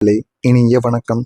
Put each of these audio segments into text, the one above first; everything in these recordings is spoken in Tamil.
இனிய வணக்கம்.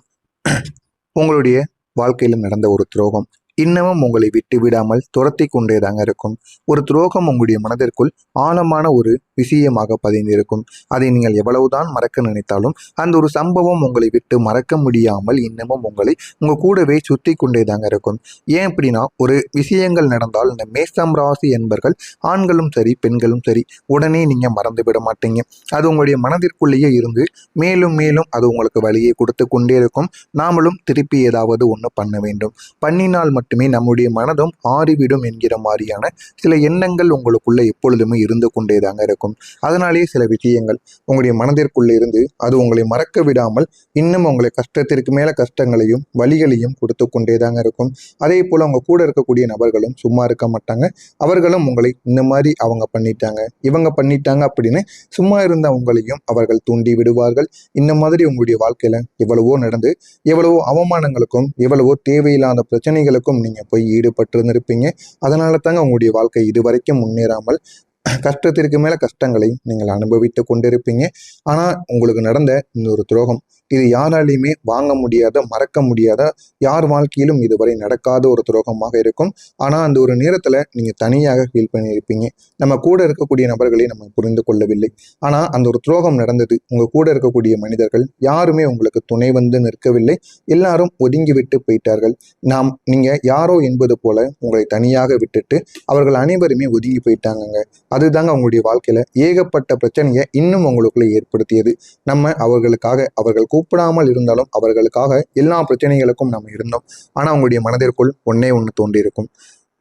உங்களுடைய வாழ்க்கையில் நடந்த ஒரு துரோகம் இன்னமும் உங்களை விட்டு விடாமல் துரத்தி கொண்டேதாங்க இருக்கும். ஒரு துரோகம் உங்களுடைய மனதிற்குள் ஆழமான ஒரு விஷயமாக பதிந்திருக்கும். அதை நீங்கள் எவ்வளவுதான் மறக்க நினைத்தாலும் அந்த ஒரு சம்பவம் உங்களை விட்டு மறக்க முடியாமல் இன்னமும் உங்களை உங்க கூடவே சுற்றி கொண்டேதாங்க இருக்கும். ஏன் அப்படின்னா, ஒரு விஷயங்கள் நடந்தால் இந்த மேஷம் ராசி என்பர்கள் ஆண்களும் சரி பெண்களும் சரி உடனே நீங்க மறந்து விட மாட்டீங்க. அது உங்களுடைய மனதிற்குள்ளேயே இருந்து மேலும் மேலும் அது உங்களுக்கு வழியை கொடுத்து கொண்டே இருக்கும். நாமளும் திருப்பி ஏதாவது ஒன்று பண்ண வேண்டும். பண்ணினால் மட்டுமே நம்முடைய மனதும் ஆறிவிடும் என்கிற மாதிரியான சில எண்ணங்கள் உங்களுக்குள்ள எப்பொழுதுமே இருந்து கொண்டேதாங்க இருக்கும். அதனாலேயே சில விஷயங்கள் உங்களுடைய மனதிற்குள்ள இருந்து அது உங்களை மறக்க விடாமல் இன்னும் உங்களை கஷ்டத்திற்கு மேல கஷ்டங்களையும் வலிகளையும் கொடுத்து கொண்டேதாங்க இருக்கும். அதே போல உங்க கூட இருக்கக்கூடிய நபர்களும் சும்மா இருக்க மாட்டாங்க. அவர்களும் உங்களை இந்த மாதிரி அவங்க பண்ணிட்டாங்க இவங்க பண்ணிட்டாங்க அப்படின்னு சும்மா இருந்த உங்களையும் அவர்கள் தூண்டி விடுவார்கள். இந்த மாதிரி உங்களுடைய வாழ்க்கையில எவ்வளவோ நடந்து எவ்வளவோ அவமானங்களுக்கும் எவ்வளவோ தேவையில்லாத பிரச்சனைகளுக்கும் நீங்க போய் ஈடுபட்டு இருந்திருப்பீங்க. அதனால தாங்க உங்களுடைய வாழ்க்கை இதுவரைக்கும் முன்னேறாமல் கஷ்டத்திற்கு மேல கஷ்டங்களை நீங்கள் அனுபவித்து கொண்டிருப்பீங்க. ஆனா உங்களுக்கு நடந்த இந்த ஒரு துரோகம் இது யாராலையுமே வாங்க முடியாத மறக்க முடியாத யார் வாழ்க்கையிலும் இதுவரை நடக்காத ஒரு துரோகமாக இருக்கும். ஆனா அந்த ஒரு நேரத்துல நீங்க தனியாக ஃபீல் பண்ணியிருப்பீங்க. நம்ம கூட இருக்கக்கூடிய நபர்களை நம்ம புரிந்து கொள்ளவில்லை. ஆனா அந்த ஒரு துரோகம் நடந்தது. உங்க கூட இருக்கக்கூடிய மனிதர்கள் யாருமே உங்களுக்கு துணை வந்து நிற்கவில்லை. எல்லாரும் ஒதுங்கி விட்டு போயிட்டார்கள். நீங்க யாரோ என்பது போல உங்களை தனியாக விட்டுட்டு அவர்கள் அனைவருமே ஒதுங்கி போயிட்டாங்க. அதுதாங்க அவங்களுடைய வாழ்க்கையில ஏகப்பட்ட பிரச்சனையை இன்னும் உங்களுக்குள்ள ஏற்படுத்தியது. நம்ம அவர்கள் கூப்பிடாமல் இருந்தாலும் அவர்களுக்காக எல்லா பிரச்சனைகளுக்கும் நம்ம இருந்தோம். ஆனா அவங்களுடைய மனதிற்குள் ஒன்னே ஒன்று தோன்றியிருக்கும்.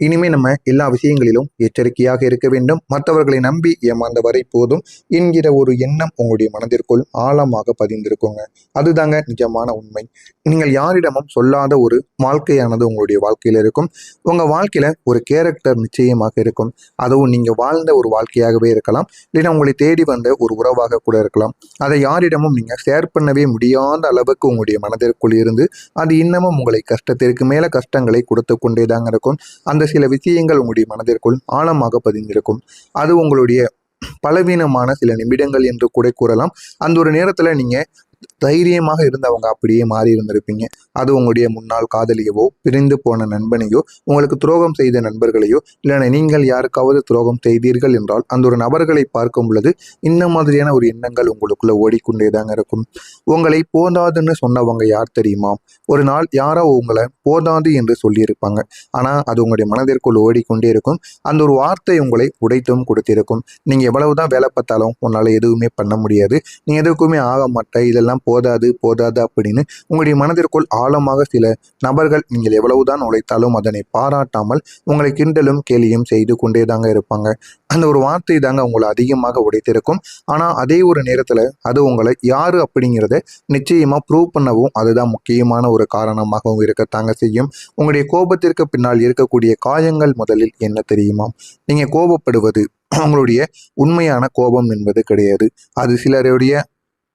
இனிமே நம்ம எல்லா விஷயங்களிலும் எச்சரிக்கையாக இருக்க வேண்டும். மற்றவர்களை நம்பி ஏமாந்தவரை போதும் என்கிற ஒரு எண்ணம் உங்களுடைய மனதிற்குள் ஆழமாக பதிந்திருக்குங்க. அதுதாங்க நிஜமான உண்மை. நீங்கள் யாரிடமும் சொல்லாத ஒரு வாழ்க்கையானது உங்களுடைய வாழ்க்கையில இருக்கும். உங்க வாழ்க்கையில ஒரு கேரக்டர் நிச்சயமாக இருக்கும். அதுவும் நீங்க வாழ்ந்த ஒரு வாழ்க்கையாகவே இருக்கலாம், இல்லைன்னா உங்களை தேடி வந்த ஒரு உறவாக கூட இருக்கலாம். அதை யாரிடமும் நீங்க ஷேர் பண்ணவே முடியாத அளவுக்கு உங்களுடைய மனதிற்குள் இருந்து அது இன்னமும் உங்களை கஷ்டத்திற்கு மேல கஷ்டங்களை கொடுத்து கொண்டேதாங்க இருக்கும். அந்த சில விஷயங்கள் உங்களுடைய மனதிற்குள் ஆழமாக பதிந்திருக்கும். அது உங்களுடைய பலவீனமான சில நிமிடங்கள் என்று கூட கூறலாம். அந்த ஒரு நேரத்துல நீங்க தைரியமாக இருந்தவங்க அப்படியே மாறி இருந்திருப்பீங்க. அது உங்களுடைய முன்னாள் காதலியவோ பிரிந்து போன நண்பனையோ உங்களுக்கு துரோகம் செய்த நண்பர்களையோ இல்லைன்னா நீங்கள் யாருக்காவது துரோகம் செய்தீர்கள் என்றால் அந்த ஒரு நபர்களை பார்க்கும் பொழுது இந்த மாதிரியான ஒரு எண்ணங்கள் உங்களுக்குள்ள ஓடிக்கொண்டேதாங்க இருக்கும். உங்களை போதாதுன்னு சொன்னவங்க யார் தெரியுமா? ஒரு நாள் யாரோ உங்களை போதாது என்று சொல்லியிருப்பாங்க. ஆனா அது உங்களுடைய மனதிற்குள் ஓடிக்கொண்டே இருக்கும். அந்த ஒரு வார்த்தை உங்களை உடைத்தும் கொடுத்திருக்கும். நீங்க எவ்வளவுதான் வேலை பார்த்தாலும் உன்னால எதுவுமே பண்ண முடியாது, நீ எதுக்குமே ஆக மாட்ட, இதெல்லாம் போதாது போதாது அப்படின்னு உங்களுடைய மனதிற்குள் ஆழமாக சில நபர்கள் நீங்கள் எவ்வளவுதான் உழைத்தாலும் அதனை பாராட்டாமல் உங்களை கிண்டலும் கேலியும் செய்து கொண்டேதாங்க இருப்பாங்க. அந்த ஒரு வார்த்தை தாங்க உங்களை அதிகமாக உடைத்திருக்கும். ஆனா அதே ஒரு நேரத்துல அது உங்களை யாரு அப்படிங்கிறத நிச்சயமா ப்ரூவ் பண்ணவும் அதுதான் முக்கியமான ஒரு காரணமாகவும் இருக்கத்தாங்க செய்யும். உங்களுடைய கோபத்திற்கு பின்னால் இருக்கக்கூடிய காயங்கள் முதலில் என்ன தெரியுமா? நீங்க கோபப்படுவது உங்களுடைய உண்மையான கோபம் என்பது கிடையாது. அது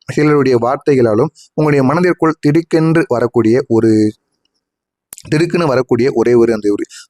சிலருடைய வார்த்தைகளாலும் உங்களுடைய மனதிற்குள் திடுக்குன்னு வரக்கூடிய ஒரே ஒரு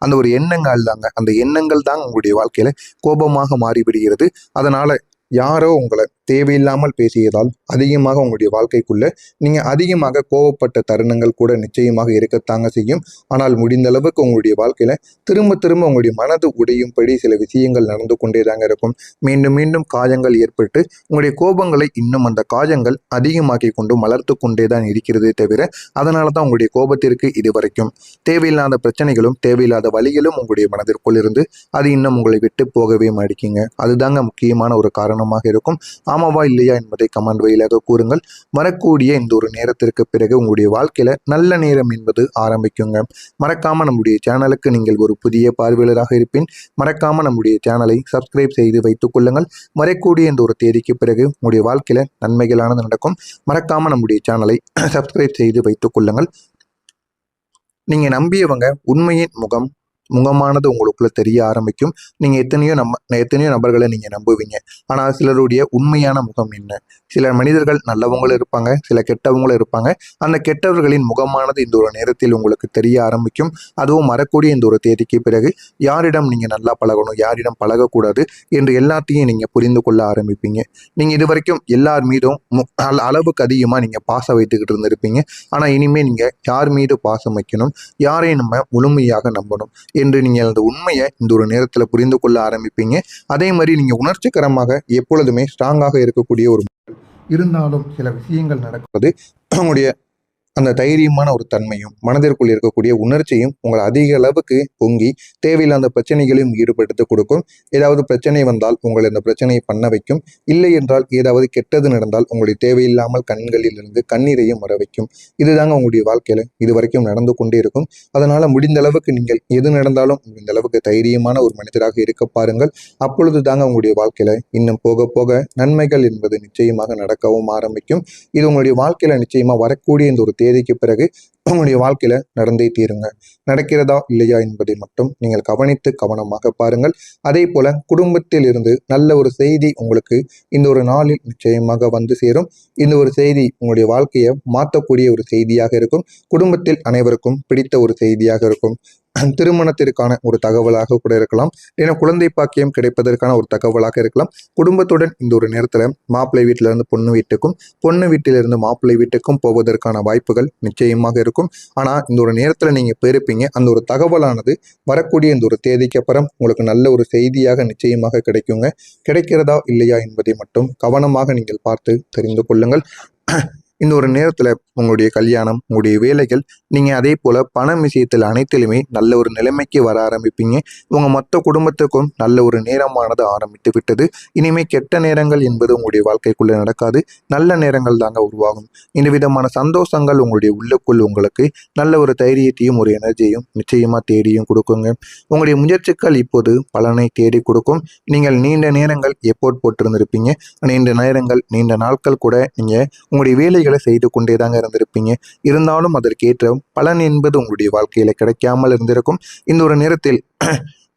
அந்த ஒரு எண்ணங்கள் தாங்க. அந்த எண்ணங்கள் தான் உங்களுடைய வாழ்க்கையில கோபமாக மாறிவிடுகிறது. அதனால யாரோ உங்களை தேவையில்லாமல் பேசியதால் அதிகமாக உங்களுடைய வாழ்க்கைக்குள்ள நீங்க அதிகமாக கோவப்பட்ட தருணங்கள் கூட நிச்சயமாக இருக்கத்தாங்க செய்யும். ஆனால் முடிந்த அளவுக்கு உங்களுடைய வாழ்க்கையில திரும்ப திரும்ப உங்களுடைய மனது உடையும்படி சில விஷயங்கள் நடந்து கொண்டேதாங்க இருக்கும். மீண்டும் மீண்டும் காயங்கள் ஏற்பட்டு உங்களுடைய கோபங்களை இன்னும் அந்த காயங்கள் அதிகமாக்கி கொண்டு மலர்த்து கொண்டேதான் இருக்கிறதே தவிர அதனால தான் உங்களுடைய கோபத்திற்கு இதுவரைக்கும் தேவையில்லாத பிரச்சனைகளும் தேவையில்லாத வழிகளும் உங்களுடைய மனதிற்குள் இருந்து அது இன்னும் உங்களை விட்டு போகவே மாட்டீங்க. அதுதாங்க முக்கியமான ஒரு காரணமாக இருக்கும். ஆமாவா இல்லையா என்பதை கமெண்ட் வழியாக கூறுங்கள். வரக்கூடிய இந்த ஒரு நேரத்திற்கு பிறகு உங்களுடைய வாழ்க்கையில நல்ல நேரம் என்பது ஆரம்பிக்குங்க. மறக்காம நம்முடைய சேனலுக்கு நீங்கள் ஒரு புதிய பார்வையாளராக இருப்பின் மறக்காம நம்முடைய சேனலை சப்ஸ்கிரைப் செய்து வைத்துக் கொள்ளுங்கள். வரக்கூடிய இந்த ஒரு தேதிக்கு பிறகு உங்களுடைய வாழ்க்கையில நன்மைகளானது நடக்கும். மறக்காம நம்முடைய சேனலை சப்ஸ்கிரைப் செய்து வைத்துக் கொள்ளுங்கள். நீங்க நம்பியவங்க உண்மையின் முகம் முகமானது உங்களுக்குள்ள தெரிய ஆரம்பிக்கும். நீங்கள் எத்தனையோ நபர்களை நீங்கள் நம்புவீங்க. ஆனால் சிலருடைய உண்மையான முகம் என்ன? சில மனிதர்கள் நல்லவங்களும் இருப்பாங்க, சில கெட்டவங்களும் இருப்பாங்க. அந்த கெட்டவர்களின் முகமானது இந்த ஒரு நேரத்தில் உங்களுக்கு தெரிய ஆரம்பிக்கும். அதுவும் வரக்கூடிய இந்த ஒரு தேதிக்கு பிறகு யாரிடம் நீங்கள் நல்லா பழகணும், யாரிடம் பழகக்கூடாது என்று எல்லாத்தையும் நீங்கள் புரிந்து கொள்ள ஆரம்பிப்பீங்க. நீங்கள் இது வரைக்கும் எல்லார் மீதும் அளவுக்கு அதிகமாக நீங்கள் பாசம் வைத்துக்கிட்டு இருந்திருப்பீங்க. ஆனால் இனிமேல் நீங்கள் யார் மீது பாசம் வைக்கணும், யாரை நம்ம முழுமையாக நம்பணும் என்று நீங்கள் அந்த உண்மையை இந்த ஒரு நேரத்தில் புரிந்து கொள்ள ஆரம்பிப்பீங்க. அதே மாதிரி நீங்கள் உணர்ச்சிகரமாக எப்பொழுதுமே ஸ்ட்ராங்காக இருக்கக்கூடிய ஒரு இருந்தாலும் சில விஷயங்கள் நடக்கிறது உங்களுடைய அந்த தைரியமான ஒரு தன்மையும் மனதிற்குள் இருக்கக்கூடிய உணர்ச்சியும் உங்களை அதிக அளவுக்கு பொங்கி தேவையில்லாத பிரச்சனைகளையும் ஈடுபடுத்தி கொடுக்கும். ஏதாவது பிரச்சனை வந்தால் உங்களை அந்த பிரச்சனையை பண்ண வைக்கும். இல்லை என்றால் ஏதாவது கெட்டது நடந்தால் உங்களுடைய தேவையில்லாமல் கண்களில் இருந்து கண்ணீரையும் வர வைக்கும். இதுதாங்க உங்களுடைய வாழ்க்கையில இது வரைக்கும் நடந்து கொண்டே இருக்கும். அதனால முடிந்த அளவுக்கு நீங்கள் எது நடந்தாலும் முடிந்த அளவுக்கு தைரியமான ஒரு மனிதராக இருக்க பாருங்கள். அப்பொழுது தாங்க உங்களுடைய வாழ்க்கையில இன்னும் போக போக நன்மைகள் என்பது நிச்சயமாக நடக்கவும் ஆரம்பிக்கும். இது உங்களுடைய வாழ்க்கையில நிச்சயமா வரக்கூடிய இந்த ஒரு தேதிக்கு பிறகு உங்களுடைய வாழ்க்கையில நடந்தே தீருங்க. நடக்கிறதா இல்லையா என்பதை மட்டும் நீங்கள் கவனித்து கவனமாக பாருங்கள். அதே போல குடும்பத்தில் இருந்து நல்ல ஒரு செய்தி உங்களுக்கு இந்த ஒரு நாளில் நிச்சயமாக வந்து சேரும். இந்த ஒரு செய்தி உங்களுடைய வாழ்க்கையை மாற்றக்கூடிய ஒரு செய்தியாக இருக்கும். குடும்பத்தில் அனைவருக்கும் பிடித்த ஒரு செய்தியாக இருக்கும். திருமணத்திற்கான ஒரு தகவலாக கூட இருக்கலாம், ஏன்னா குழந்தை பாக்கியம் கிடைப்பதற்கான ஒரு தகவலாக இருக்கலாம். குடும்பத்துடன் இந்த ஒரு நேரத்துல மாப்பிள்ளை வீட்டில இருந்து பொண்ணு வீட்டுக்கும், பொண்ணு வீட்டிலிருந்து மாப்பிள்ளை வீட்டுக்கும் போவதற்கான வாய்ப்புகள் நிச்சயமாக இருக்கும். ஆனா இந்த ஒரு நேரத்துல நீங்க போயிருப்பீங்க. அந்த ஒரு தகவலானது வரக்கூடிய இந்த ஒரு தேதிக்கு அப்புறம் உங்களுக்கு நல்ல ஒரு செய்தியாக நிச்சயமாக கிடைக்குங்க. கிடைக்கிறதா இல்லையா என்பதை மட்டும் கவனமாக நீங்கள் பார்த்து தெரிந்து கொள்ளுங்கள். இந்த ஒரு நேரத்தில் உங்களுடைய கல்யாணம், உங்களுடைய வேலைகள், நீங்கள் அதே போல் பணம் விஷயத்தில் அனைத்திலுமே நல்ல ஒரு நிலைமைக்கு வர ஆரம்பிப்பீங்க. உங்கள் மொத்த குடும்பத்துக்கும் நல்ல ஒரு நேரமானது ஆரம்பித்து விட்டது. இனிமேல் கெட்ட நேரங்கள் என்பது உங்களுடைய வாழ்க்கைக்குள்ளே நடக்காது. நல்ல நேரங்கள் தாங்க உருவாகும். இந்த விதமான சந்தோஷங்கள் உங்களுடைய உள்ளுக்குள் உங்களுக்கு நல்ல ஒரு தைரியத்தையும் ஒரு எனர்ஜியும் நிச்சயமாக தேடியும் கொடுக்குங்க. உங்களுடைய முயற்சிகள் இப்போது பலனை தேடி கொடுக்கும். நீங்கள் நீண்ட நேரங்கள் எஃபோர்ட் போட்டிருந்திருப்பீங்க. நீண்ட நேரங்கள், நீண்ட நாட்கள் கூட நீங்கள் உங்களுடைய வேலைகள் செய்து கொண்டே தாங்க இருந்திருப்பீங்க. இருந்தாலும் அதற்கேற்ற பலன் என்பது உங்களுடைய வாழ்க்கையில கிடைக்காமல் இருந்திருக்கும். இந்த ஒரு நேரத்தில்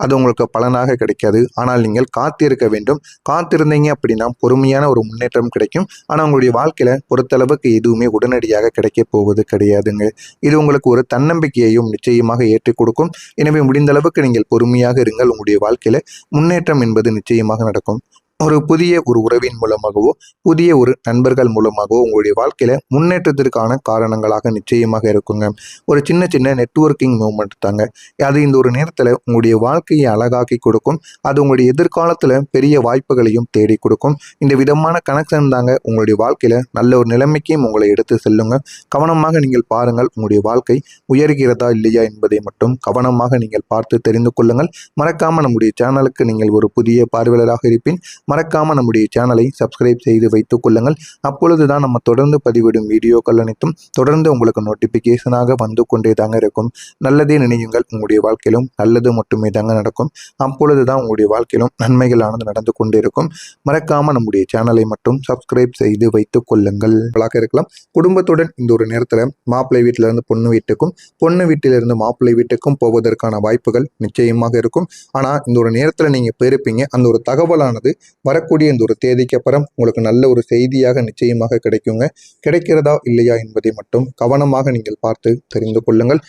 அது உங்களுக்கு பலனாக கிடைக்காது. ஆனால் நீங்கள் காத்திருக்க வேண்டும். காத்திருந்தீங்க அப்படின்னா பொறுமையான ஒரு முன்னேற்றம் கிடைக்கும். ஆனால் உங்களுடைய வாழ்க்கையில பொறுத்தளவுக்கு எதுவுமே உடனடியாக கிடைக்க போவது கிடையாதுங்க. இது உங்களுக்கு ஒரு தன்னம்பிக்கையையும் நிச்சயமாக ஏற்றி கொடுக்கும். எனவே முடிந்த அளவுக்கு நீங்கள் பொறுமையாக இருங்கள். உங்களுடைய வாழ்க்கையில முன்னேற்றம் என்பது நிச்சயமாக நடக்கும். ஒரு புதிய ஒரு உறவின் மூலமாகவோ, புதிய ஒரு நண்பர்கள் மூலமாகவோ உங்களுடைய வாழ்க்கையில முன்னேற்றத்திற்கான காரணங்களாக நிச்சயமாக இருக்குங்க. ஒரு சின்ன சின்ன நெட்வொர்க்கிங் மூவ்மெண்ட் தாங்க. அது இந்த ஒரு நேரத்தில் உங்களுடைய வாழ்க்கையை அழகாக்கி கொடுக்கும். அது உங்களுடைய எதிர்காலத்தில் பெரிய வாய்ப்புகளையும் தேடி கொடுக்கும். இந்த விதமான கனெக்ஷன் தாங்க உங்களுடைய வாழ்க்கையில நல்ல ஒரு நிலைமைக்கும் உங்களை எடுத்து செல்லுங்க. கவனமாக நீங்கள் பாருங்கள். உங்களுடைய வாழ்க்கை உயர்கிறதா இல்லையா என்பதை மட்டும் கவனமாக நீங்கள் பார்த்து தெரிந்து கொள்ளுங்கள். மறக்காம நம்முடைய சேனலுக்கு நீங்கள் ஒரு புதிய பார்வையாளராக இருப்பின் மறக்காம நம்முடைய சேனலை சப்ஸ்கிரைப் செய்து வைத்துக் கொள்ளுங்கள். அப்பொழுதுதான் நம்ம தொடர்ந்து பதிவிடும் வீடியோக்கள் அனைத்தும் தொடர்ந்து உங்களுக்கு நோட்டிபிகேஷனாக வந்து கொண்டே தாங்க இருக்கும். நல்லதே நினையுங்கள். உங்களுடைய வாழ்க்கையிலும் நல்லது மட்டுமே தாங்க நடக்கும். அப்பொழுதுதான் உங்களுடைய வாழ்க்கையிலும் நன்மைகளானது நடந்து கொண்டே இருக்கும். மறக்காம நம்முடைய சேனலை மட்டும் சப்ஸ்கிரைப் செய்து வைத்துக் கொள்ளுங்கள். இருக்கலாம். குடும்பத்துடன் இந்த ஒரு நேரத்தில் மாப்பிள்ளை வீட்டிலிருந்து பொண்ணு வீட்டுக்கும், பொண்ணு வீட்டிலிருந்து மாப்பிள்ளை வீட்டுக்கும் போவதற்கான வாய்ப்புகள் நிச்சயமாக இருக்கும். ஆனா இந்த ஒரு நேரத்தில் நீங்க போயிருப்பீங்க. அந்த ஒரு தகவலானது வரக்கூடிய இந்த ஒரு தேதிக்கு அப்புறம் உங்களுக்கு நல்ல ஒரு செய்தியாக நிச்சயமாக கிடைக்குங்க. கிடைக்கிறதா இல்லையா என்பதை மட்டும் கவனமாக நீங்கள் பார்த்து தெரிந்து கொள்ளுங்கள்.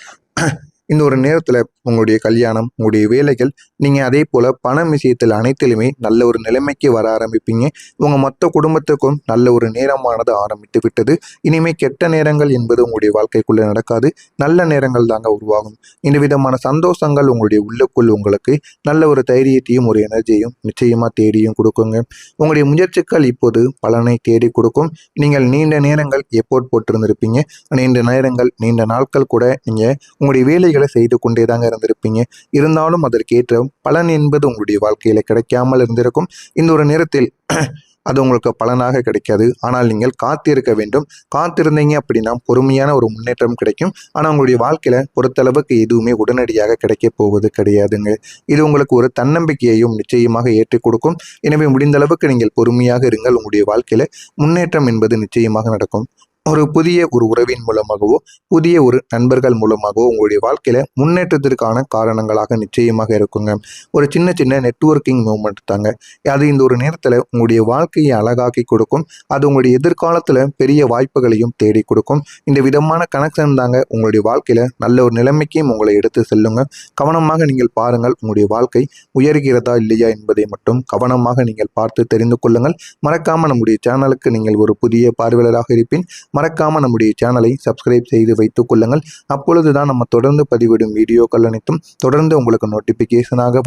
இந்த ஒரு நேரத்தில் உங்களுடைய கல்யாணம், உங்களுடைய வேலைகள், நீங்கள் அதே போல் பணம் விஷயத்தில் அனைத்திலுமே நல்ல ஒரு நிலைமைக்கு வர ஆரம்பிப்பீங்க. உங்கள் மொத்த குடும்பத்துக்கும் நல்ல ஒரு நேரமானது ஆரம்பித்து விட்டது. இனிமேல் கெட்ட நேரங்கள் என்பது உங்களுடைய வாழ்க்கைக்குள்ளே நடக்காது. நல்ல நேரங்கள் தாங்க உருவாகும். இந்த விதமான சந்தோஷங்கள் உங்களுடைய உள்ளுக்குள் உங்களுக்கு நல்ல ஒரு தைரியத்தையும் ஒரு எனர்ஜியும் நிச்சயமாக தேடியும் கொடுக்குங்க. உங்களுடைய முயற்சிகள் இப்போது பலனை தேடி கொடுக்கும். நீங்கள் நீண்ட நேரங்கள் எஃபோர்ட் போட்டிருந்திருப்பீங்க. நீண்ட நேரங்கள், நீண்ட நாட்கள் கூட நீங்கள் உங்களுடைய வேலைகளை செய்து கொண்டே தாங்க இருந்திருப்பீங்க. இருந்தாலும் அதற்கேற்ற பலன் என்பது உங்களுடைய வாழ்க்கையில கிடைக்காமல் இருந்திருக்கும். இந்த ஒரு நேரத்தில் அது உங்களுக்கு பலனாக கிடைக்காது. ஆனால் நீங்கள் காத்திருக்க வேண்டும். காத்திருந்தீங்க அப்படின்னா பொறுமையான ஒரு முன்னேற்றம் கிடைக்கும். ஆனால் உங்களுடைய வாழ்க்கையில பொறுத்தளவுக்கு எதுவுமே உடனடியாக கிடைக்க போவது கிடையாதுங்க. இது உங்களுக்கு ஒரு தன்னம்பிக்கையையும் நிச்சயமாக ஏற்றி கொடுக்கும். எனவே முடிந்த அளவுக்கு நீங்கள் பொறுமையாக இருங்கள். உங்களுடைய வாழ்க்கையில முன்னேற்றம் என்பது நிச்சயமாக நடக்கும். ஒரு புதிய உறவின் மூலமாகவோ புதிய நண்பர்கள் மூலமாகவோ உங்களுடைய வாழ்க்கையில முன்னேற்றத்திற்கான காரணங்களாக நிச்சயமாக இருக்குங்க. ஒரு சின்ன சின்ன நெட்வொர்க்கிங் மூவ்மெண்ட் தாங்க. அது இந்த ஒரு நேரத்தில் உங்களுடைய வாழ்க்கையை அழகாக்கி கொடுக்கும். அது உங்களுடைய எதிர்காலத்தில் பெரிய வாய்ப்புகளையும் தேடி கொடுக்கும். இந்த விதமான கனெக்ஷன் தாங்க உங்களுடைய வாழ்க்கையில நல்ல ஒரு நிலைமைக்கும் உங்களை எடுத்து செல்லுங்க. கவனமாக நீங்கள் பாருங்கள், உங்களுடைய வாழ்க்கை உயர்கிறதா இல்லையா என்பதை மட்டும் கவனமாக நீங்கள் பார்த்து தெரிந்து கொள்ளுங்கள். மறக்காம நம்முடைய சேனலுக்கு நீங்கள் ஒரு புதிய பார்வையாளராக இருப்பின் மறக்காம நம்முடைய சேனலை சப்ஸ்கிரைப் செய்து வைத்துக் கொள்ளுங்கள். அப்பொழுதுதான் நம்ம தொடர்ந்து பதிவிடும் வீடியோக்கள் அனைத்தும் தொடர்ந்து உங்களுக்கு நோட்டிபிகேஷனாக